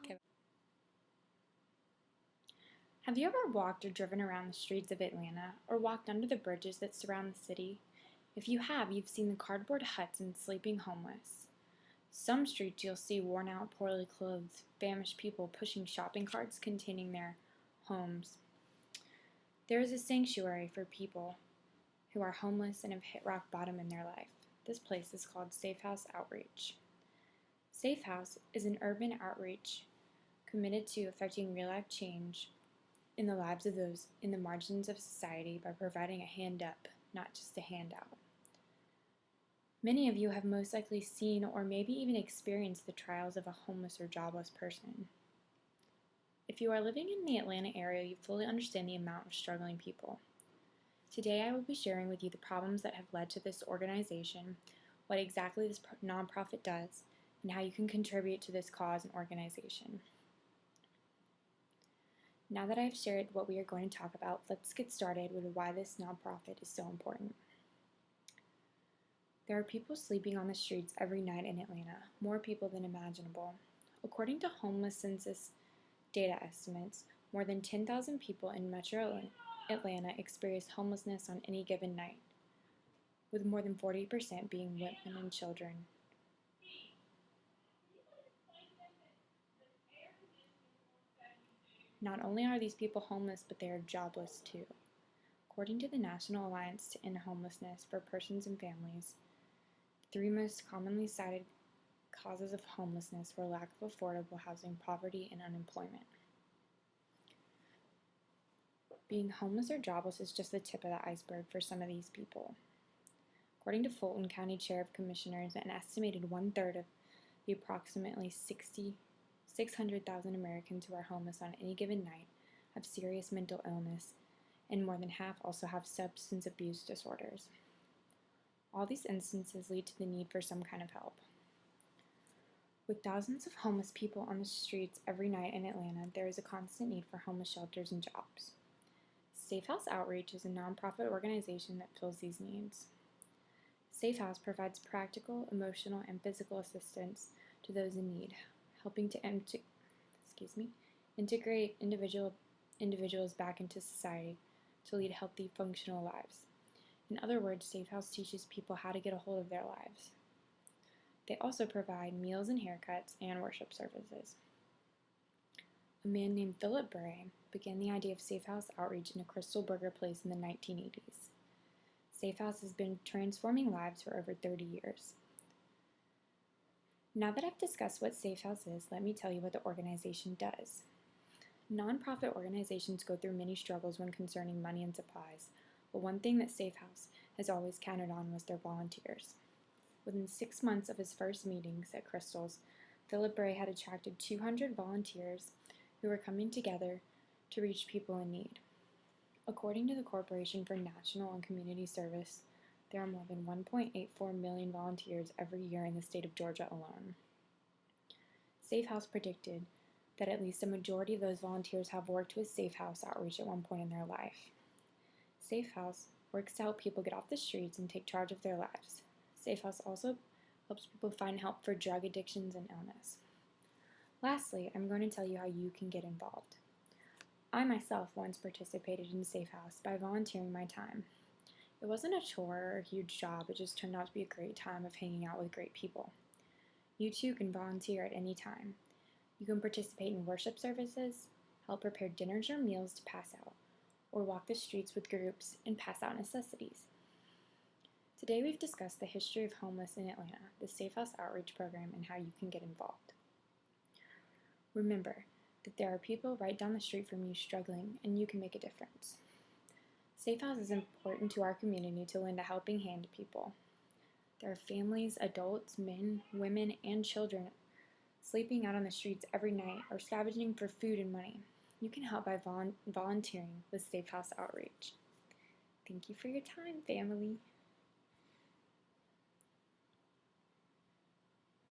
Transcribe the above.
Okay. Have you ever walked or driven around the streets of Atlanta, or walked under the bridges that surround the city? If you have, you've seen the cardboard huts and sleeping homeless. Some streets you'll see worn out, poorly clothed, famished people pushing shopping carts containing their homes. There is a sanctuary for people who are homeless and have hit rock bottom in their life. This place is called Safehouse Outreach. Safehouse is an urban outreach committed to effecting real-life change in the lives of those in the margins of society by providing a hand up, not just a handout. Many of you have most likely seen or maybe even experienced the trials of a homeless or jobless person. If you are living in the Atlanta area, you fully understand the amount of struggling people. Today I will be sharing with you the problems that have led to this organization, what exactly this nonprofit does, and how you can contribute to this cause and organization. Now that I've shared what we are going to talk about, let's get started with why this nonprofit is so important. There are people sleeping on the streets every night in Atlanta, more people than imaginable. According to homeless census data estimates, more than 10,000 people in Metro Atlanta experience homelessness on any given night, with more than 40% being women and children. Not only are these people homeless, but they are jobless too. According to the National Alliance to End Homelessness for Persons and Families, the three most commonly cited causes of homelessness were lack of affordable housing, poverty, and unemployment. Being homeless or jobless is just the tip of the iceberg for some of these people. According to Fulton County Sheriff Commissioners, an estimated one-third of the approximately 600,000 Americans who are homeless on any given night have serious mental illness, and more than half also have substance abuse disorders. All these instances lead to the need for some kind of help. With thousands of homeless people on the streets every night in Atlanta, there is a constant need for homeless shelters and jobs. Safehouse Outreach is a nonprofit organization that fills these needs. Safehouse provides practical, emotional, and physical assistance to those in need, helping to integrate individuals back into society to lead healthy, functional lives. In other words, Safehouse teaches people how to get a hold of their lives. They also provide meals and haircuts and worship services. A man named Philip Bray began the idea of Safehouse Outreach in a Crystal Burger place in the 1980s. Safehouse has been transforming lives for over 30 years. Now that I've discussed what Safehouse is, let me tell you what the organization does. Nonprofit organizations go through many struggles when concerning money and supplies, but one thing that Safehouse has always counted on was their volunteers. Within 6 months of his first meetings at Crystal's, Philip Bray had attracted 200 volunteers who were coming together to reach people in need. According to the Corporation for National and Community Service, there are more than 1.84 million volunteers every year in the state of Georgia alone. Safehouse predicted that at least a majority of those volunteers have worked with Safehouse Outreach at one point in their life. Safehouse works to help people get off the streets and take charge of their lives. Safehouse also helps people find help for drug addictions and illness. Lastly, I'm going to tell you how you can get involved. I myself once participated in Safehouse by volunteering my time. It wasn't a chore or a huge job, it just turned out to be a great time of hanging out with great people. You too can volunteer at any time. You can participate in worship services, help prepare dinners or meals to pass out, or walk the streets with groups and pass out necessities. Today we've discussed the history of homeless in Atlanta, the Safehouse Outreach Program, and how you can get involved. Remember that there are people right down the street from you struggling, and you can make a difference. Safehouse is important to our community to lend a helping hand to people. There are families, adults, men, women, and children sleeping out on the streets every night or scavenging for food and money. You can help by volunteering with Safehouse Outreach. Thank you for your time, family.